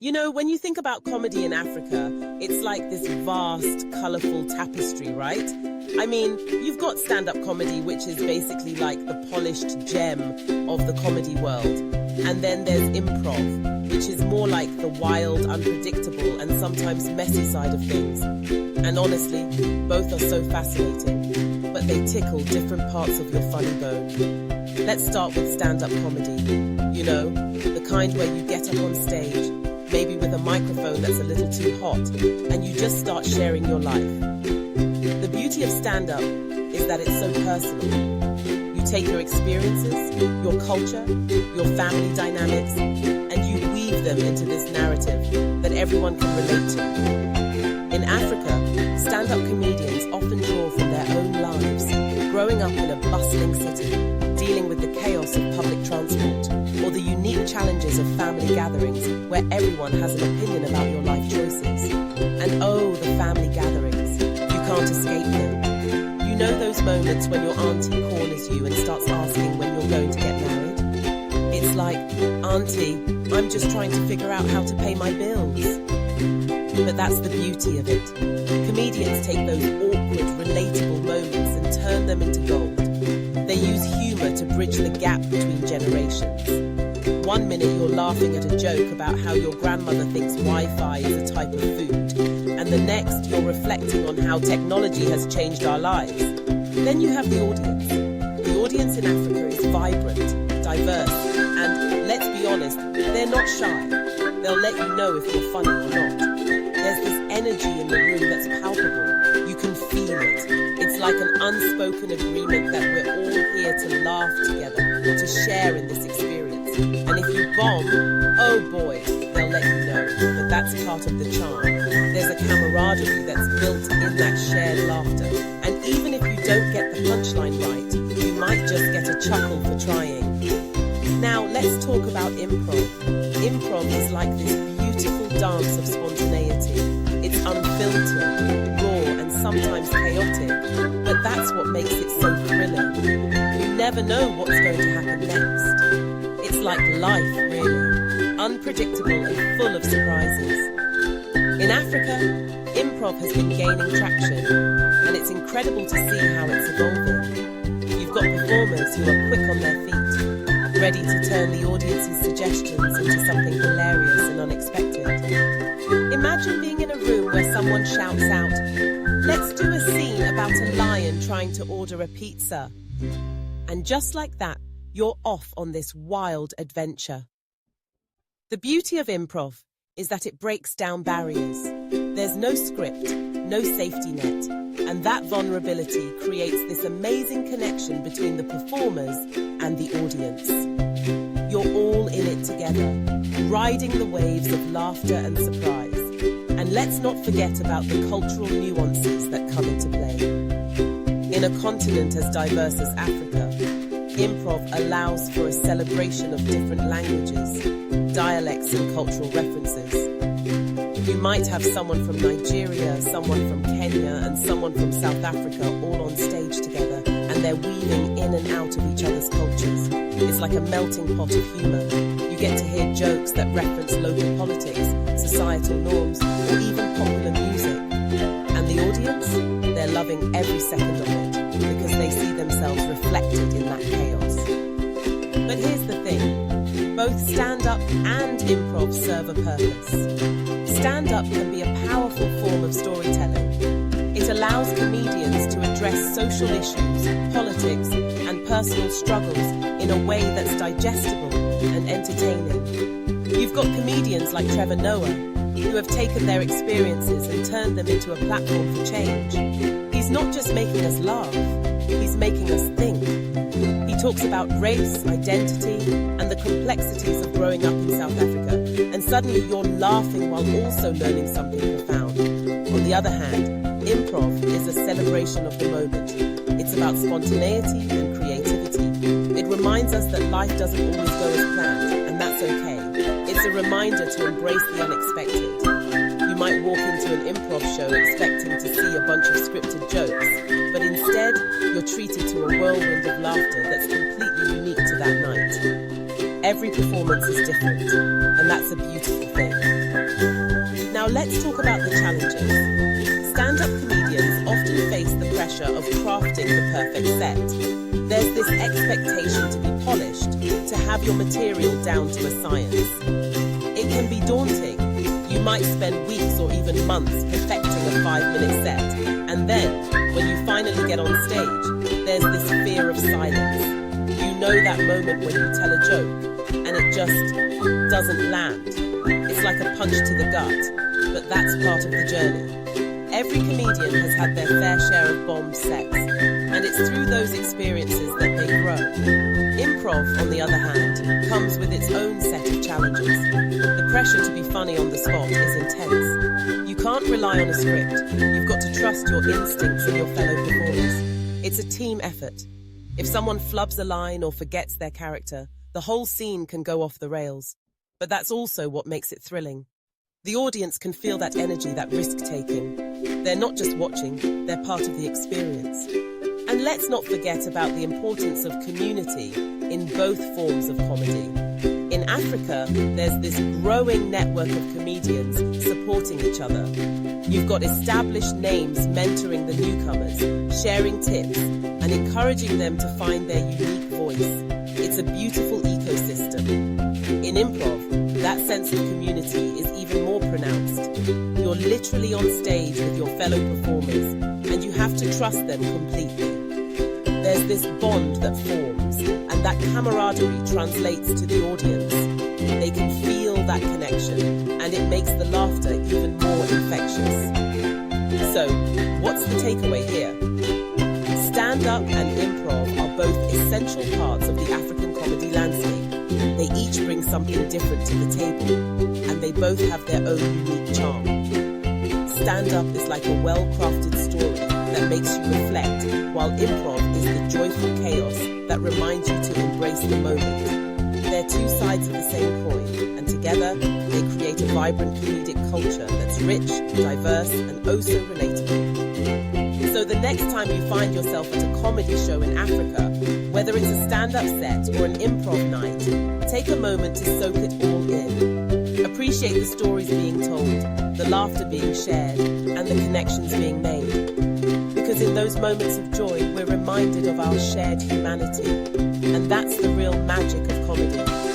You know, when you think about comedy in Africa, it's like this vast, colourful tapestry, right? I mean, you've got stand-up comedy, which is basically like the polished gem of the comedy world. And then there's improv, which is more like the wild, unpredictable, and sometimes messy side of things. And honestly, both are so fascinating, but they tickle different parts of your funny bone. Let's start with stand-up comedy. You know, the kind where you get up on stage, maybe with a microphone that's a little too hot, and you just start sharing your life. The beauty of stand-up is that it's so personal. You take your experiences, your culture, your family dynamics, and you weave them into this narrative that everyone can relate to. In Africa, stand-up comedians often draw from their own lives, growing up in a bustling city, dealing with the chaos of public transport, or the unique challenges of family gatherings where everyone has an opinion about your life choices. And oh, the family gatherings. You can't escape them. You know those moments when your auntie corners you and starts asking when you're going to get married? It's like, Auntie, I'm just trying to figure out how to pay my bills. But that's the beauty of it. Comedians take those awkward, relatable moments and turn them into gold. They use humour to bridge the gap between generations. One minute you're laughing at a joke about how your grandmother thinks Wi-Fi is a type of food, and the next you're reflecting on how technology has changed our lives. Then you have the audience. The audience in Africa is vibrant, diverse, and let's be honest, they're not shy. They'll let you know if you're funny or not. There's this energy in the room that's palpable. You can feel it. It's like an unspoken agreement that we're all here to laugh together, to share in this experience. And if you bomb, oh boy, they'll let you know. But that's part of the charm. There's a camaraderie that's built in that shared laughter. And even if you don't get the punchline right, you might just get a chuckle for trying. Now, let's talk about improv. Improv is like this beautiful dance of spontaneity. It's unfiltered, raw, and sometimes chaotic, but that's what makes it so thrilling. You never know what's going to happen next. It's like life, really, unpredictable and full of surprises. In Africa, improv has been gaining traction, and it's incredible to see how it's evolving. You've got performers who are quick on their feet, ready to turn the audience's suggestions into something hilarious and unexpected. Imagine being in a room where someone shouts out, "Let's do a scene about a lion trying to order a pizza." And just like that, you're off on this wild adventure. The beauty of improv is that it breaks down barriers. There's no script, no safety net, and that vulnerability creates this amazing connection between the performers and the audience. You're all in it together, riding the waves of laughter and surprise. And let's not forget about the cultural nuances that come into play. In a continent as diverse as Africa, improv allows for a celebration of different languages, dialects and cultural references. You might have someone from Nigeria, someone from Kenya, and someone from South Africa all on stage together, and they're weaving in and out of each other's cultures. It's like a melting pot of humour. You get to hear jokes that reference local politics, societal norms, or even popular music. And the audience? They're loving every second of it, because they see themselves reflected in that chaos. But here's the thing. Both stand-up and improv serve a purpose. Stand-up can be a powerful form of storytelling. It allows comedians to address social issues, politics, and personal struggles in a way that's digestible and entertaining. You've got comedians like Trevor Noah, who have taken their experiences and turned them into a platform for change. He's not just making us laugh, he's making us think. He talks about race, identity, and the complexities of growing up in South Africa, and suddenly you're laughing while also learning something profound. On the other hand, improv is a celebration of the moment. It's about spontaneity and creativity. It reminds us that life doesn't always go as planned, and that's okay. It's a reminder to embrace the unexpected. You might walk into an improv show expecting to see a bunch of scripted jokes, but instead, you're treated to a whirlwind of laughter that's completely unique to that night. Every performance is different, and that's a beautiful thing. let's talk about the challenges. Stand-up comedians often face the pressure of crafting the perfect set. There's this expectation to be polished, to have your material down to a science. It can be daunting. You might spend weeks or even months perfecting a 5-minute set, and then, when you finally get on stage, there's this fear of silence. You know that moment when you tell a joke, and it just doesn't land. It's like a punch to the gut, but that's part of the journey. Every comedian has had their fair share of bombed sets, and it's through those experiences that they grow. Improv, on the other hand, comes with its own set of challenges. The pressure to be funny on the spot is intense. You can't rely on a script. You've got to trust your instincts and your fellow performers. It's a team effort. If someone flubs a line or forgets their character, the whole scene can go off the rails. But that's also what makes it thrilling. The audience can feel that energy, that risk-taking. They're not just watching, they're part of the experience. And let's not forget about the importance of community in both forms of comedy. In Africa, there's this growing network of comedians supporting each other. You've got established names mentoring the newcomers, sharing tips, and encouraging them to find their unique voice. It's a beautiful ecosystem. In improv, that sense of community is even more pronounced. You're literally on stage with your fellow performers, and you have to trust them completely. There's this bond that forms, and that camaraderie translates to the audience. They can feel that connection, and it makes the laughter even more infectious. So, what's the takeaway here? Stand-up and improv are both essential parts of the African comedy landscape. They each bring something different to the table, and they both have their own unique charm. Stand-up is like a well-crafted story that makes you reflect, while improv is the joyful chaos that reminds you to embrace the moment. They're two sides of the same coin, and together they create a vibrant comedic culture that's rich, diverse, and oh so relatable. So the next time you find yourself at a comedy show in Africa, whether it's a stand-up set or an improv night, take a moment to soak it all in. Appreciate the stories being told, the laughter being shared, and the connections being made. Because in those moments of joy, we're reminded of our shared humanity. And that's the real magic of comedy.